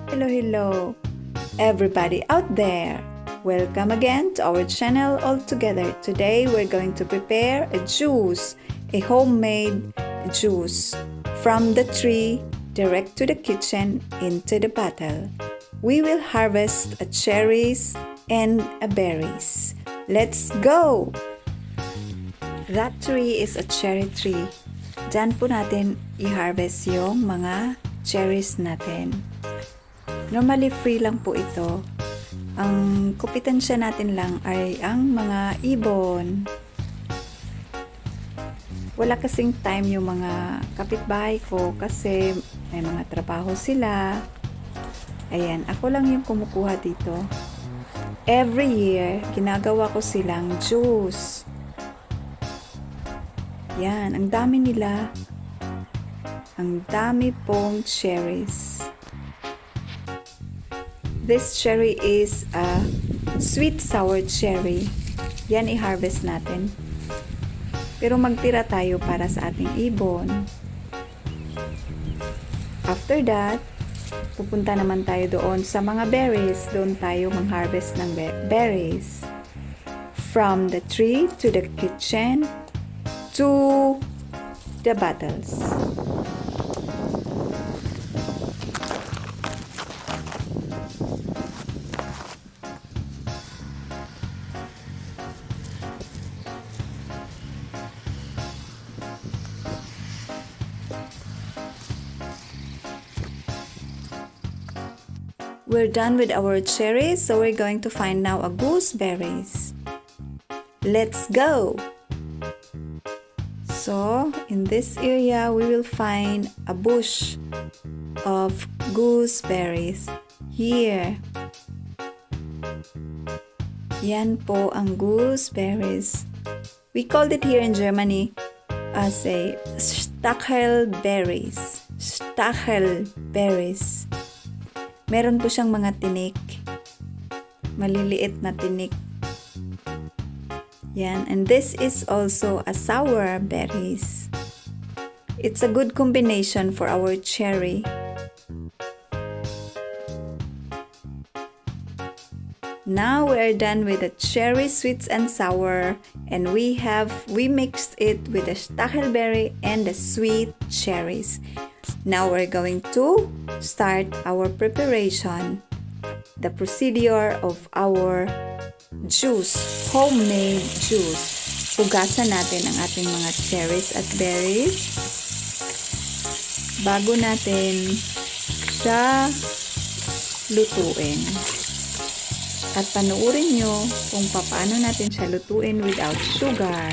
Hello, everybody out there. Welcome again to our channel altogether. Today we're going to prepare a juice, a homemade juice from the tree direct to the kitchen into the bottle. We will harvest cherries and berries. Let's go! That tree is a cherry tree. Diyan po natin i-harvest yung mga cherries natin. Normally free lang po ito. Ang kompetensya natin lang ay ang mga ibon. Wala kasing time yung mga kapitbahay ko kasi may mga trabaho sila. Ayan, ako lang yung kumukuha dito. Every year, ginagawa ko silang juice. Yan, ang dami nila. Ang dami pong cherries. This cherry is a sweet sour cherry. Yan i-harvest natin. Pero magtira tayo para sa ating ibon. After that, pupunta naman tayo doon sa mga berries. Doon tayo mag-harvest ng berries. From the tree to the kitchen to the bottles. We're done with our cherries, so we're going to find now a gooseberries. Let's go! So, in this area, we will find a bush of gooseberries. Here. Yan po ang gooseberries. We called it here in Germany as a Stachelberries. Stachelberries. Meron po siyang mga tinik. Maliliit na tinik. Yan. And this is also a sour berries. It's a good combination for our cherry. Now we are done with the cherry sweets and sour, and we mixed it with the stachelberry and the sweet cherries. Now we're going to start our preparation, the procedure of our juice, homemade juice. Hugasan natin ang ating mga cherries at berries bago natin siya lutuin. At panuorin nyo kung paano natin siya lutuin without sugar.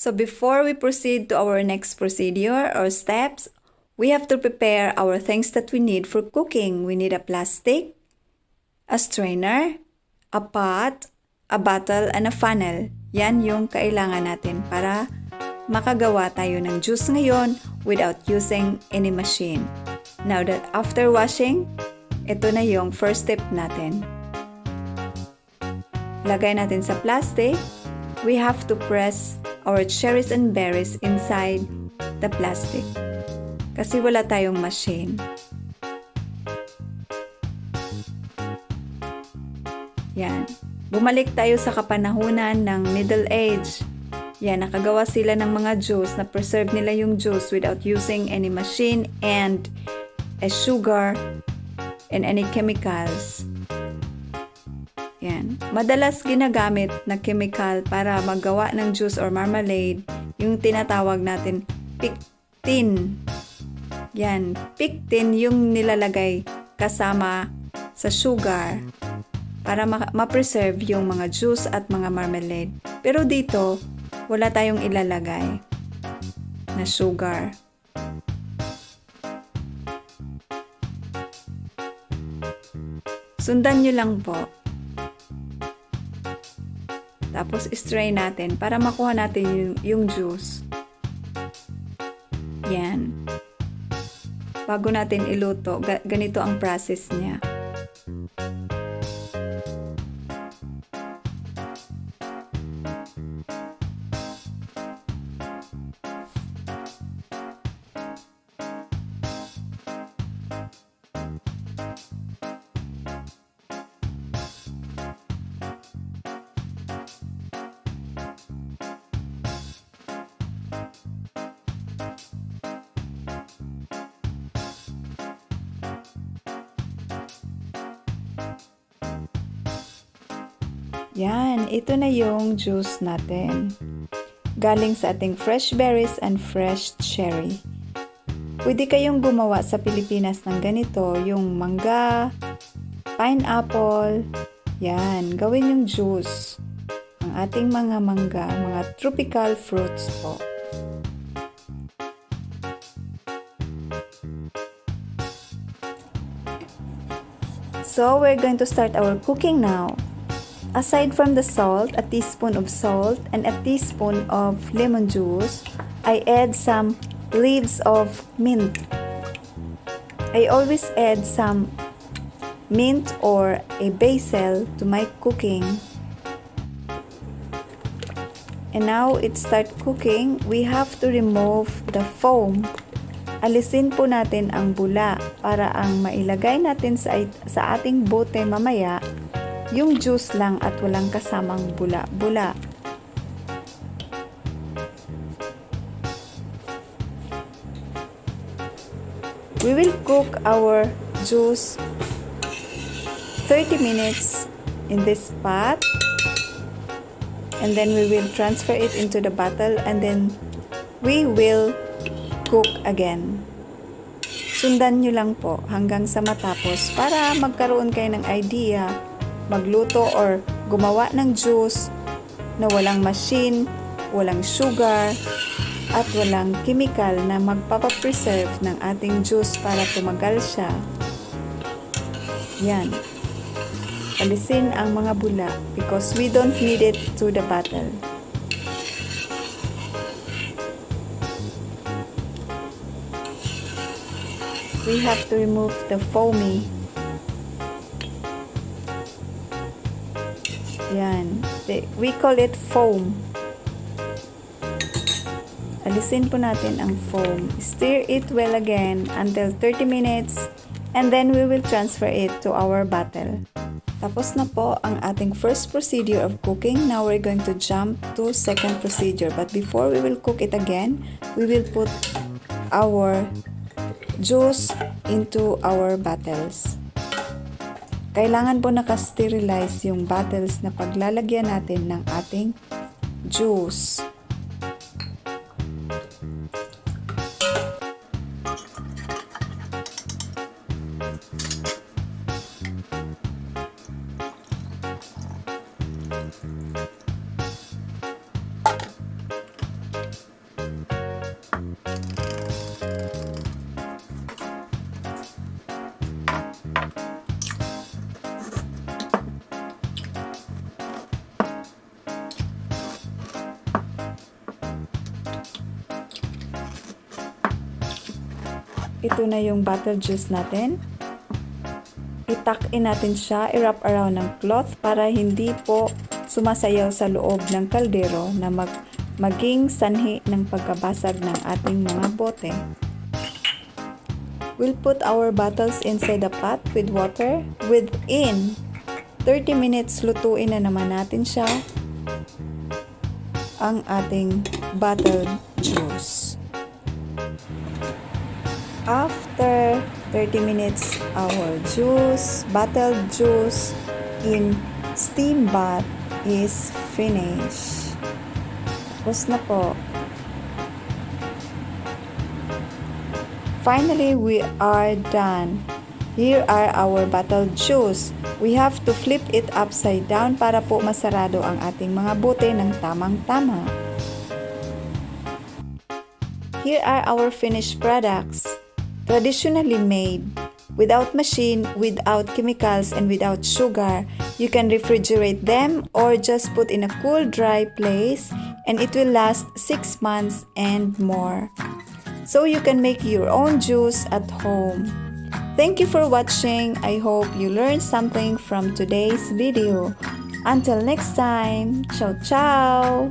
So before we proceed to our next procedure or steps, we have to prepare our things that we need for cooking. We need a plastic, a strainer, a pot, a bottle, and a funnel. Yan yung kailangan natin para makagawa tayo ng juice ngayon without using any machine. Now that after washing, ito na yung first step natin. Lagay natin sa plastic. We have to press our cherries and berries inside the plastic. Kasi wala tayong machine. Yan. Bumalik tayo sa kapanahunan ng Middle Age. Yan, nakagawa sila ng mga juice, na preserve nila yung juice without using any machine and a sugar and any chemicals. Yan. Madalas ginagamit na chemical para magawa ng juice or marmalade, yung tinatawag natin pectin. Yan, pectin yung nilalagay kasama sa sugar para ma-preserve yung mga juice at mga marmalade. Pero dito, wala tayong ilalagay na sugar. Sundan nyo lang po. Tapos strain natin para makuha natin yung juice. Yan. Bago natin iluto, ganito ang process niya. Yan, ito na yung juice natin. Galing sa ating fresh berries and fresh cherry. Pwede kayong gumawa sa Pilipinas ng ganito, yung mangga, pineapple, yan, gawin yung juice. Ang ating mga mangga, mga tropical fruits po. So, we're going to start our cooking now. Aside from the salt, a teaspoon of salt and a teaspoon of lemon juice, I add some leaves of mint. I always add some mint or a basil to my cooking. And now it start cooking, we have to remove the foam. Alisin po natin ang bula para ang mailagay natin sa ating bote mamaya yung juice lang at walang kasamang bula-bula. We will cook our juice 30 minutes in this pot, and then we will transfer it into the bottle, and then we will cook again. Sundan nyo lang po hanggang sa matapos para magkaroon kayo ng idea magluto or gumawa ng juice na walang machine, walang sugar, at walang chemical na magpapapreserve ng ating juice para tumagal siya. Yan. Alisin ang mga bula because we don't need it to the bottle. We have to remove the foamy. Yan. We call it foam. Alisin po natin ang foam. Stir it well again until 30 minutes, and then we will transfer it to our bottle. Tapos na po ang ating first procedure of cooking. Now we're going to jump to second procedure. But before we will cook it again, we will put our juice into our bottles. Kailangan po naka-sterilize yung bottles na paglalagyan natin ng ating juice. Ito na yung bottle juice natin. I-tuck in natin siya, i-wrap around ng cloth para hindi po sumasayaw sa loob ng kaldero na maging sanhi ng pagkabasag ng ating mga bote. We'll put our bottles inside the pot with water. Within 30 minutes, lutuin na naman natin siya, ang ating bottle juice. After 30 minutes, our bottled juice in steam bath is finished. Tapos na po. Finally, we are done. Here are our bottled juice. We have to flip it upside down para po masarado ang ating mga bote ng tamang-tama. Here are our finished products. Traditionally made, without machine, without chemicals, and without sugar. You can refrigerate them or just put in a cool, dry place, and it will last 6 months and more. So you can make your own juice at home. Thank you for watching. I hope you learned something from today's video. Until next time, ciao ciao!